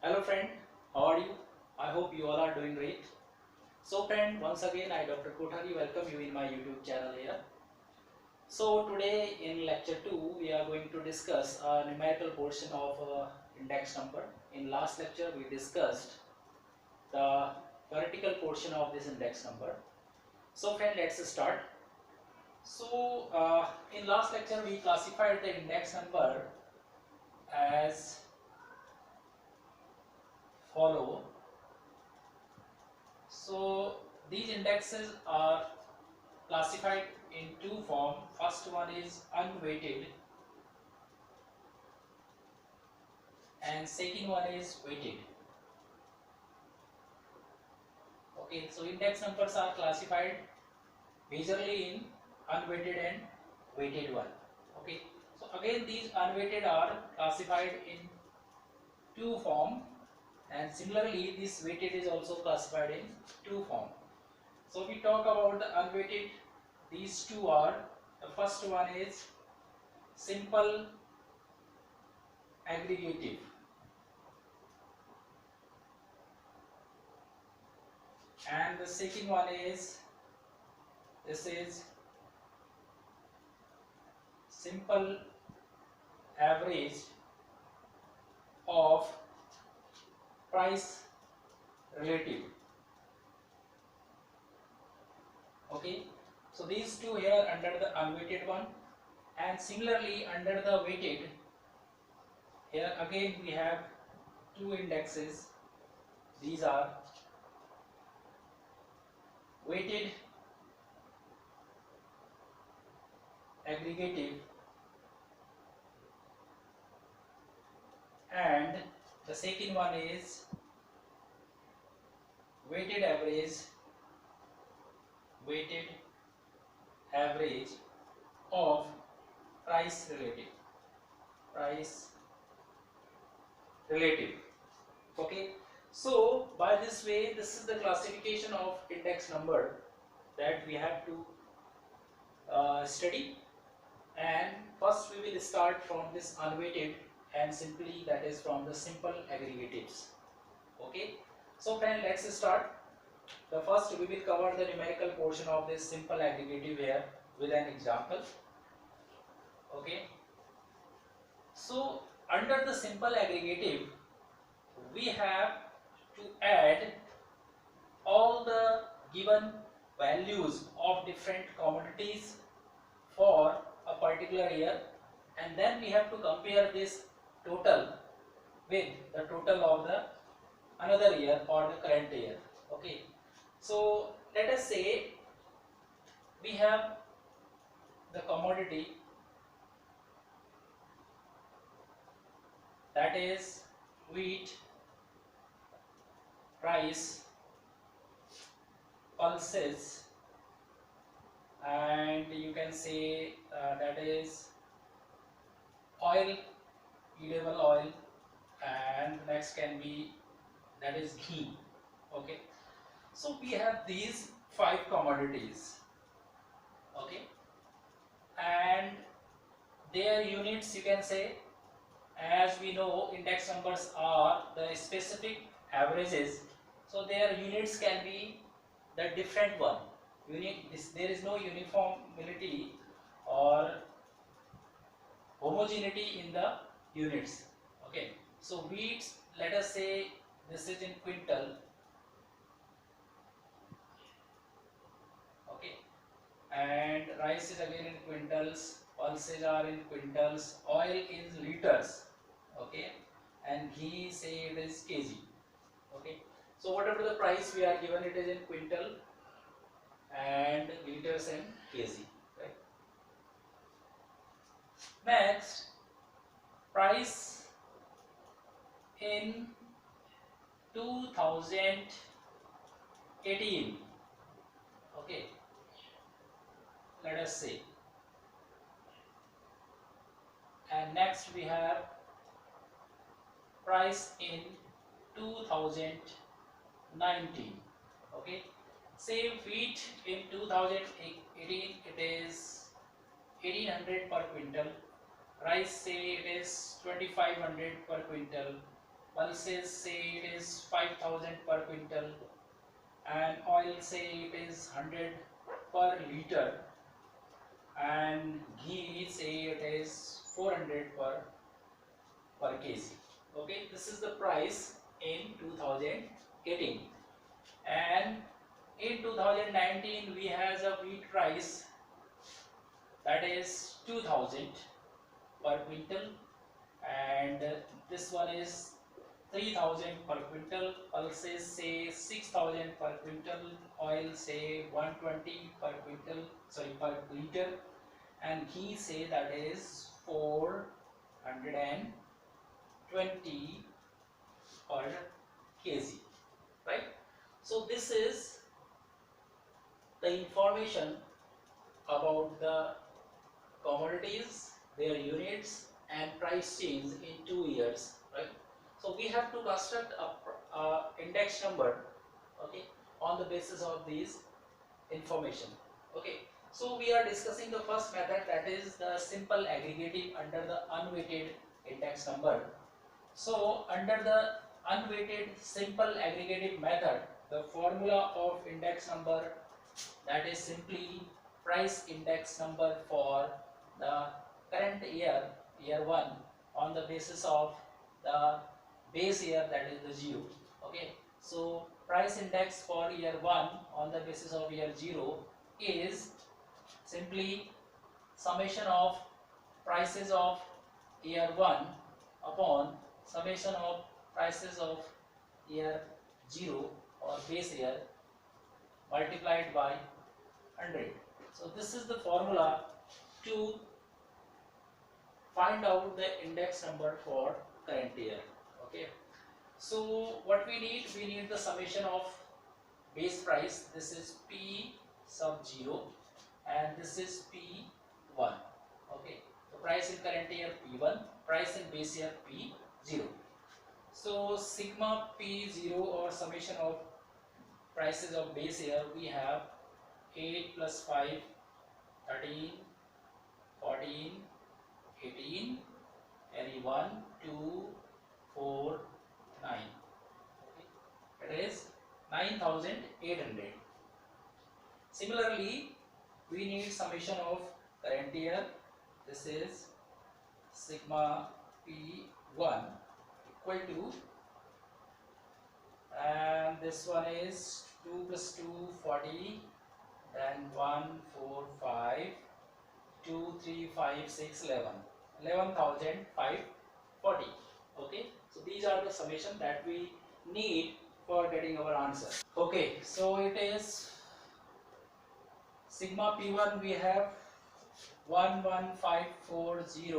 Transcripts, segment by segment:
Hello friend, how are you? I hope you all are doing great. So friend, once again I Dr. Kothari welcome you in my YouTube channel here. So today in lecture 2 we are going to discuss a numerical portion of index number. In last lecture we discussed the theoretical portion of this index number. So friend, let's start. So in last lecture we classified the index number as follow. So these indexes are classified in two forms. First one is unweighted and second one is weighted. Okay, so index numbers are classified majorly in unweighted and weighted one. Okay, so again these unweighted are classified in two form, and similarly this weighted is also classified in two form. So we talk about the unweighted. These two are, the first one is simple aggregative, and the second one is, this is simple average of price relative. Okay, so these two here under the unweighted one, and similarly under the weighted, here again we have two indexes. These are weighted aggregative and the second one is weighted average of price relative. Okay, so by this way, this is the classification of index number that we have to study. And first we will start from this unweighted, and simply that is from the simple aggregatives. Okay, so friend, let's start. The first we will cover the numerical portion of this simple aggregative here with an example. Okay, so under the simple aggregative we have to add all the given values of different commodities for a particular year, and then we have to compare this total with the total of the another year or the current year. Okay, so let us say we have the commodity, that is wheat, rice, pulses, and you can say that is oil, edible oil, and next can be, that is ghee. Okay, so we have these five commodities. Okay, and their units, you can say, as we know index numbers are the specific averages, so their units can be the different one. There is no uniformity or homogeneity in the units. Okay, so wheat, let us say this is in quintal. Okay, and rice is again in quintals, pulses are in quintals, oil is liters. Okay, and ghee, say it is kg. Okay, so whatever the price we are given, it is in quintal and liters and kg. Right. Next, price in 2018. Okay, let us say, and next we have price in 2019. Okay, say wheat in 2018 it is 1800 per quintal, rice say it is 2500 per quintal, pulses say it is 5,000 per quintal, and oil say it is 100 per liter, and ghee say it is 400 per kg. Okay, this is the price in 2018, and in 2019 we has a wheat price that is 2,000 per quintal, and this one is 3,000 per quintal. Pulses say 6,000 per quintal, oil say 120 per quintal, sorry, per liter, and ghee say that is 420 per kg, right? So this is the information about the commodities, their units and price change in 2 years, right? So we have to construct a index number, okay, on the basis of these information. Okay, so we are discussing the first method, that is the simple aggregative under the unweighted index number. So under the unweighted simple aggregative method, the formula of index number, that is simply price index number for the current year, year 1, on the basis of the base year, that is the 0. Okay, so price index for year 1 on the basis of year 0 is simply summation of prices of year 1 upon summation of prices of year 0 or base year multiplied by 100. So this is the formula to find out the index number for current year. Okay, so what we need the summation of base price, this is P sub 0, and this is P1. Okay, so price in current year P1, price in base year P0. So sigma P0 or summation of prices of base year, we have 8 plus 5, 13, 14, 18, carry 1, 2, 4, 9. Okay. It is 9,800. Similarly, we need summation of current year. This is sigma P1 equal to, and this one is 2 plus 2, 40, then 1, 4, 5, 2, 3, 5, 6, 11. 11,540. Okay, so these are the summation that we need for getting our answer. Okay, so it is sigma P1 we have 11540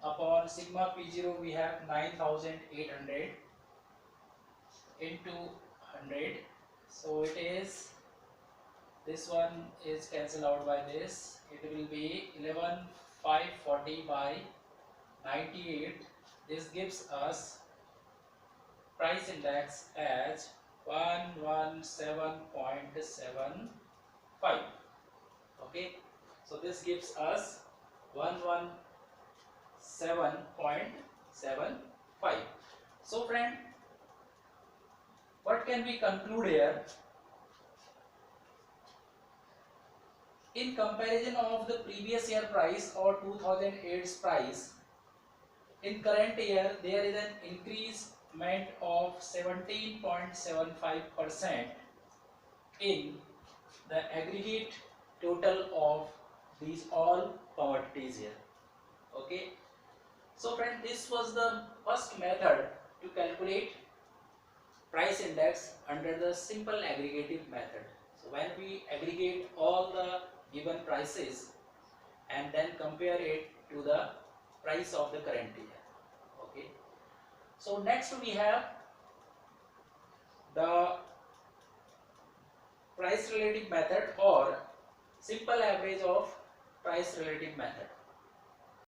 upon sigma P0 we have 9,800 into 100. So it is, this one is cancelled out by this, it will be 11,540 by 98. This gives us price index as 117.75. Okay, so this gives us 117.75. So friend, what can we conclude here? In comparison of the previous year price or 2008's price, in current year there is an increment of 17.75% in the aggregate total of these all commodities here. Okay, so friend, this was the first method to calculate price index under the simple aggregative method. So when we aggregate all the given prices and then compare it to the price of the current year. Okay, so next we have the price relative method or simple average of price relative method.